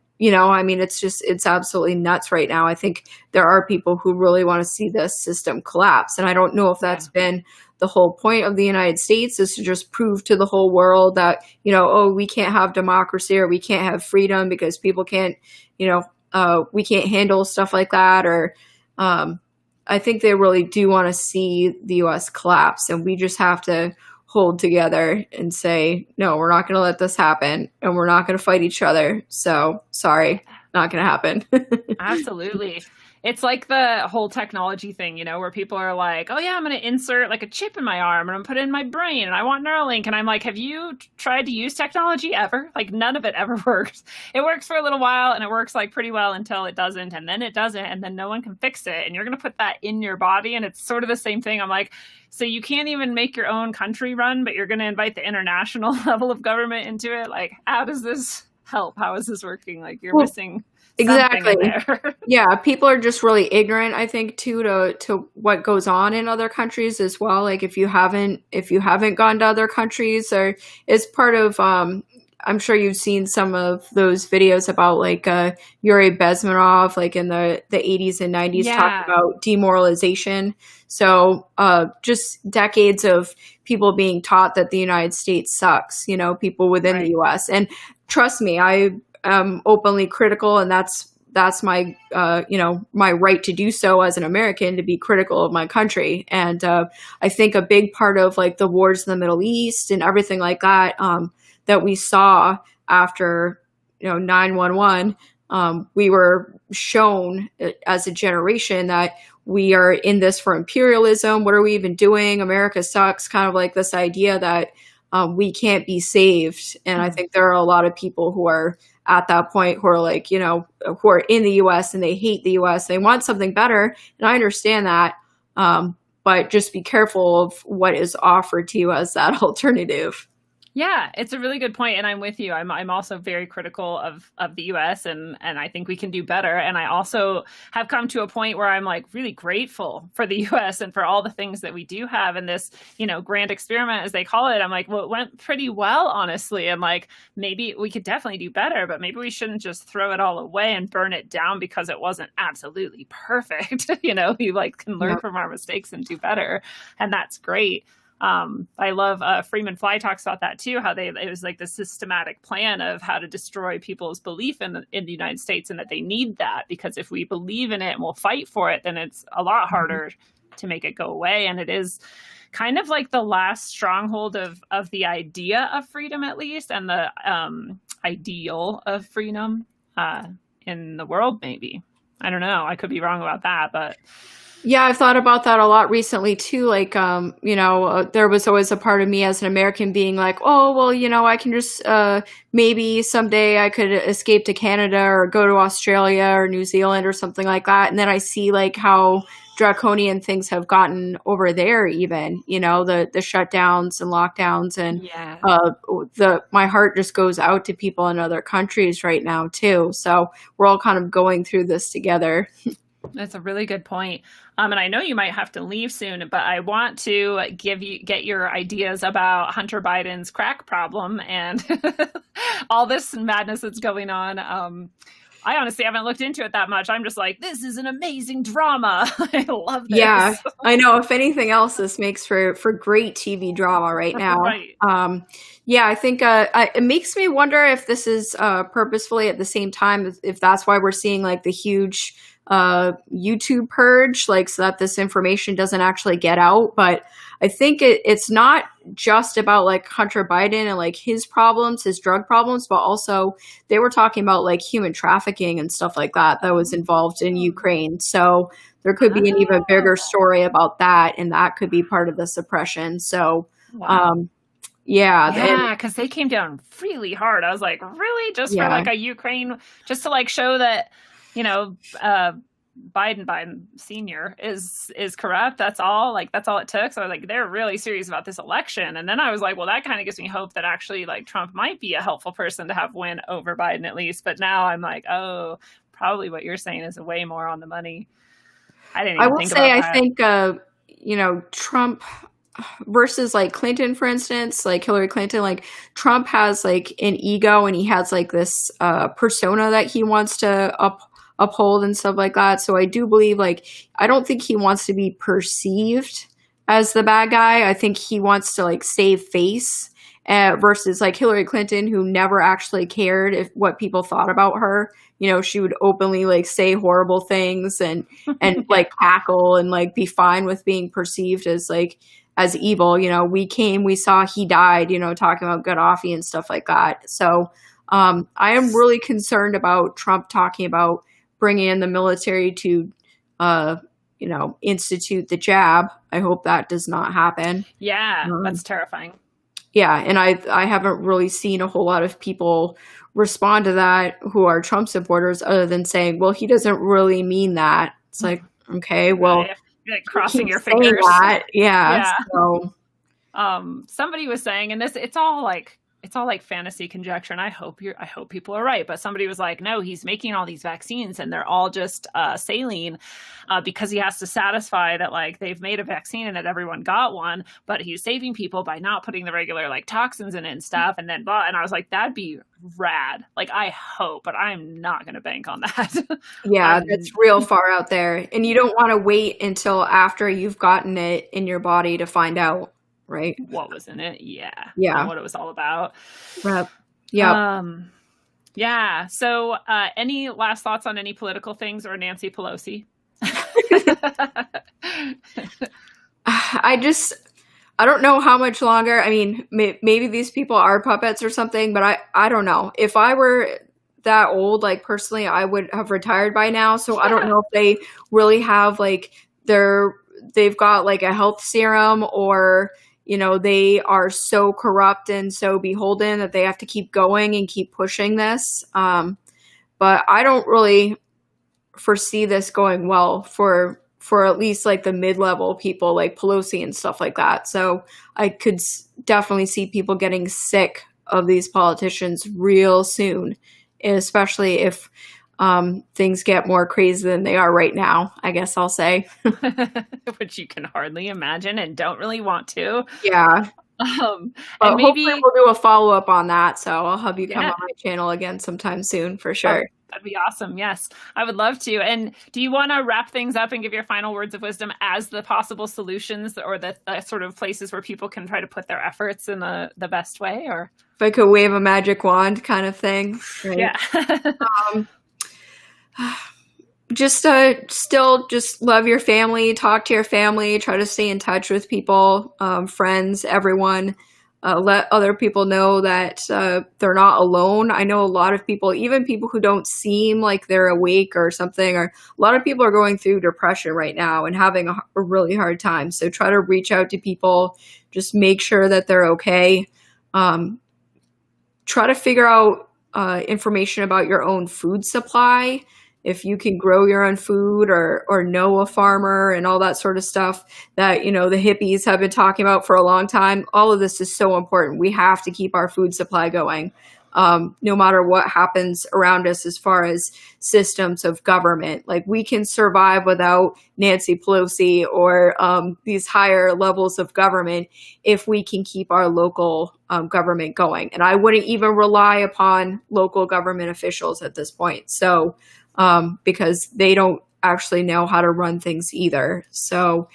mean, it's absolutely nuts right now. I think there are people who really want to see this system collapse. And I don't know if that's been the whole point of the United States, is to just prove to the whole world that, we can't have democracy, or we can't have freedom because people can't, we can't handle stuff like that. Or I think they really do want to see the US collapse. And we just have to hold together and say, no, we're not going to let this happen, and we're not going to fight each other. So sorry, not going to happen. Absolutely. It's like the whole technology thing, where people are like, oh yeah, I'm going to insert like a chip in my arm and I'm put it in my brain and I want Neuralink. And I'm like, have you tried to use technology ever? Like none of it ever works. It works for a little while and it works like pretty well until it doesn't. And then it doesn't. And then no one can fix it. And you're going to put that in your body. And it's sort of the same thing. I'm like, so you can't even make your own country run, but you're going to invite the international level of government into it. Like, how does this help? How is this working? Like you're missing exactly. there. Yeah, people are just really ignorant, I think, too, to what goes on in other countries as well. Like if you haven't gone to other countries, or it's part of I'm sure you've seen some of those videos about like Yuri Bezmenov, like in the 80s and 90s, talking about demoralization. So just decades of people being taught that the United States sucks, people within the US. And trust me, I am openly critical, and that's my my right to do so as an American, to be critical of my country. And I think a big part of like the wars in the Middle East and everything like that that we saw after 9/11, we were shown as a generation that we are in this for imperialism. What are we even doing? America sucks. Kind of like this idea that we can't be saved. And I think there are a lot of people who are at that point who are like, you know, who are in the US and they hate the US. They want something better. And I understand that. But just be careful of what is offered to you as that alternative. Yeah, it's a really good point, and I'm with you. I'm also very critical of the US, and I think we can do better. And I also have come to a point where I'm like really grateful for the US and for all the things that we do have in this, you know, grand experiment as they call it. I'm like, well, it went pretty well, honestly. And like maybe we could definitely do better, but maybe we shouldn't just throw it all away and burn it down because it wasn't absolutely perfect. You know, you like can learn from our mistakes and do better, and that's great. I love Freeman Fly talks about that too, how it was like the systematic plan of how to destroy people's belief in the United States, and that they need that, because if we believe in it and we'll fight for it, then it's a lot harder to make it go away. And it is kind of like the last stronghold of the idea of freedom, at least, and the ideal of freedom in the world, maybe. I don't know. I could be wrong about that, but... Yeah, I've thought about that a lot recently too. Like, you know, there was always a part of me as an American being like, oh, well, you know, I can just, maybe someday I could escape to Canada or go to Australia or New Zealand or something like that. And then I see like how draconian things have gotten over there, even, you know, the shutdowns and lockdowns, and my heart just goes out to people in other countries right now too. So we're all kind of going through this together. That's a really good point. And I know you might have to leave soon, but I want to get your ideas about Hunter Biden's crack problem and all this madness that's going on. I honestly haven't looked into it that much. I'm just like, this is an amazing drama. I love this. Yeah, I know. If anything else, this makes for great TV drama right now. Right. Yeah, I think it makes me wonder if this is purposefully at the same time, if that's why we're seeing like the huge YouTube purge, like so that this information doesn't actually get out. But I think it's not just about like Hunter Biden and like his problems, his drug problems, but also they were talking about like human trafficking and stuff like that was involved in Ukraine. So there could be an even bigger story about that, and that could be part of the suppression. So yeah, because they came down really hard. I was like, really? Just for like a Ukraine, just to like show that, you know, Biden Senior is corrupt. That's all. Like, that's all it took. So I was like, they're really serious about this election. And then I was like, well, that kind of gives me hope that actually like Trump might be a helpful person to have win over Biden at least. But now I'm like, oh, probably what you're saying is way more on the money. I will say, I think, you know, Trump versus like Clinton, for instance, like Hillary Clinton, like Trump has like an ego and he has like this persona that he wants to uphold and stuff like that. So I do believe, like, I don't think he wants to be perceived as the bad guy. I think he wants to like save face, versus like Hillary Clinton, who never actually cared what people thought about her. You know, she would openly like say horrible things and like cackle and like be fine with being perceived as like as evil. You know, we saw, he died, you know, talking about Gaddafi and stuff like that. So I am really concerned about Trump talking about bringing in the military to, you know, institute the jab. I hope that does not happen. Yeah, that's terrifying. Yeah, and I haven't really seen a whole lot of people respond to that who are Trump supporters, other than saying, well, he doesn't really mean that. It's like, okay, well, like crossing your fingers. Yeah. So somebody was saying, and it's all like fantasy conjecture, and I hope people are right, but somebody was like, no, he's making all these vaccines and they're all just saline, because he has to satisfy that like they've made a vaccine and that everyone got one, but he's saving people by not putting the regular like toxins in it and stuff, and then and I was like, that'd be rad. Like, I hope, but I'm not gonna bank on that. Yeah, that's real far out there, and you don't want to wait until after you've gotten it in your body to find out. Right. What was in it? Yeah. And what it was all about. Yeah. Yeah. So, any last thoughts on any political things or Nancy Pelosi? I don't know how much longer. I mean, maybe these people are puppets or something, but I don't know. If I were that old, like personally, I would have retired by now. So I don't know if they really have like they've got like a health serum, or they are so corrupt and so beholden that they have to keep going and keep pushing this. But I don't really foresee this going well for at least like the mid-level people like Pelosi and stuff like that. So I could definitely see people getting sick of these politicians real soon, especially if things get more crazy than they are right now, I guess I'll say. Which you can hardly imagine and don't really want to. Yeah. But and maybe hopefully we'll do a follow-up on that. So I'll have you come on my channel again sometime soon for sure. Oh, that'd be awesome. Yes, I would love to. And do you want to wrap things up and give your final words of wisdom as the possible solutions or the sort of places where people can try to put their efforts in the best way? Or if I could wave a magic wand kind of thing. Right? Yeah. Still just love your family, talk to your family, try to stay in touch with people, friends, everyone. Let other people know that they're not alone. I know a lot of people, even people who don't seem like they're awake or something, or a lot of people are going through depression right now and having a really hard time. So try to reach out to people, just make sure that they're okay. Try to figure out information about your own food supply. If you can grow your own food or know a farmer and all that sort of stuff that, the hippies have been talking about for a long time, all of this is so important. We have to keep our food supply going, no matter what happens around us as far as systems of government. Like we can survive without Nancy Pelosi or these higher levels of government if we can keep our local government going. And I wouldn't even rely upon local government officials at this point. So because they don't actually know how to run things either. So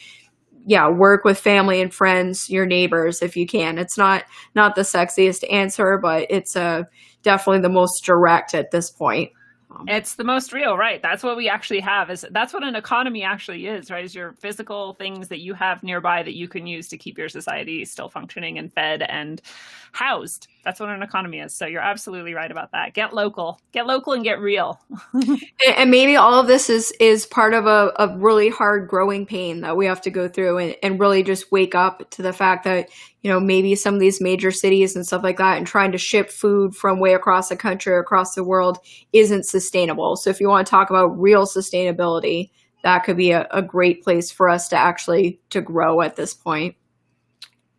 yeah, work with family and friends, your neighbors, if you can. It's not the sexiest answer, but it's definitely the most direct at this point. It's the most real, right? That's what we actually have. That's what an economy actually is, right? Is your physical things that you have nearby that you can use to keep your society still functioning and fed and housed. That's what an economy is. So you're absolutely right about that. Get local and get real. And maybe all of this is part of a really hard growing pain that we have to go through and really just wake up to the fact that, maybe some of these major cities and stuff like that and trying to ship food from way across the country, across the world isn't sustainable. So if you want to talk about real sustainability, that could be a great place for us to grow at this point.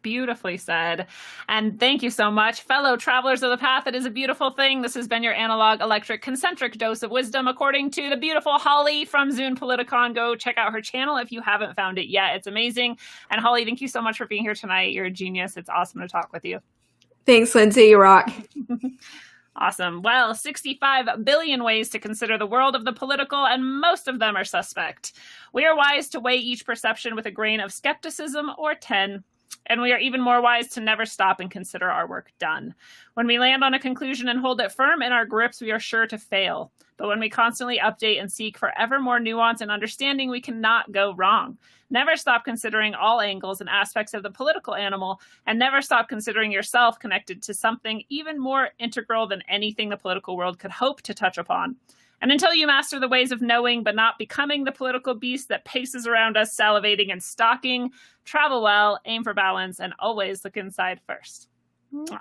Beautifully said. And thank you so much, fellow travelers of the path. It is a beautiful thing. This has been your analog, electric, concentric dose of wisdom, according to the beautiful Holly from Zoonpolitikon. Go check out her channel if you haven't found it yet. It's amazing. And Holly, thank you so much for being here tonight. You're a genius. It's awesome to talk with you. Thanks, Lindsay. You rock. Awesome. Well, 65 billion ways to consider the world of the political, and most of them are suspect. We are wise to weigh each perception with a grain of skepticism or 10. And we are even more wise to never stop and consider our work done. When we land on a conclusion and hold it firm in our grips, we are sure to fail. But when we constantly update and seek for ever more nuance and understanding, we cannot go wrong. Never stop considering all angles and aspects of the political animal, and never stop considering yourself connected to something even more integral than anything the political world could hope to touch upon. And until you master the ways of knowing but not becoming the political beast that paces around us, salivating and stalking, travel well, aim for balance, and always look inside first. Mwah.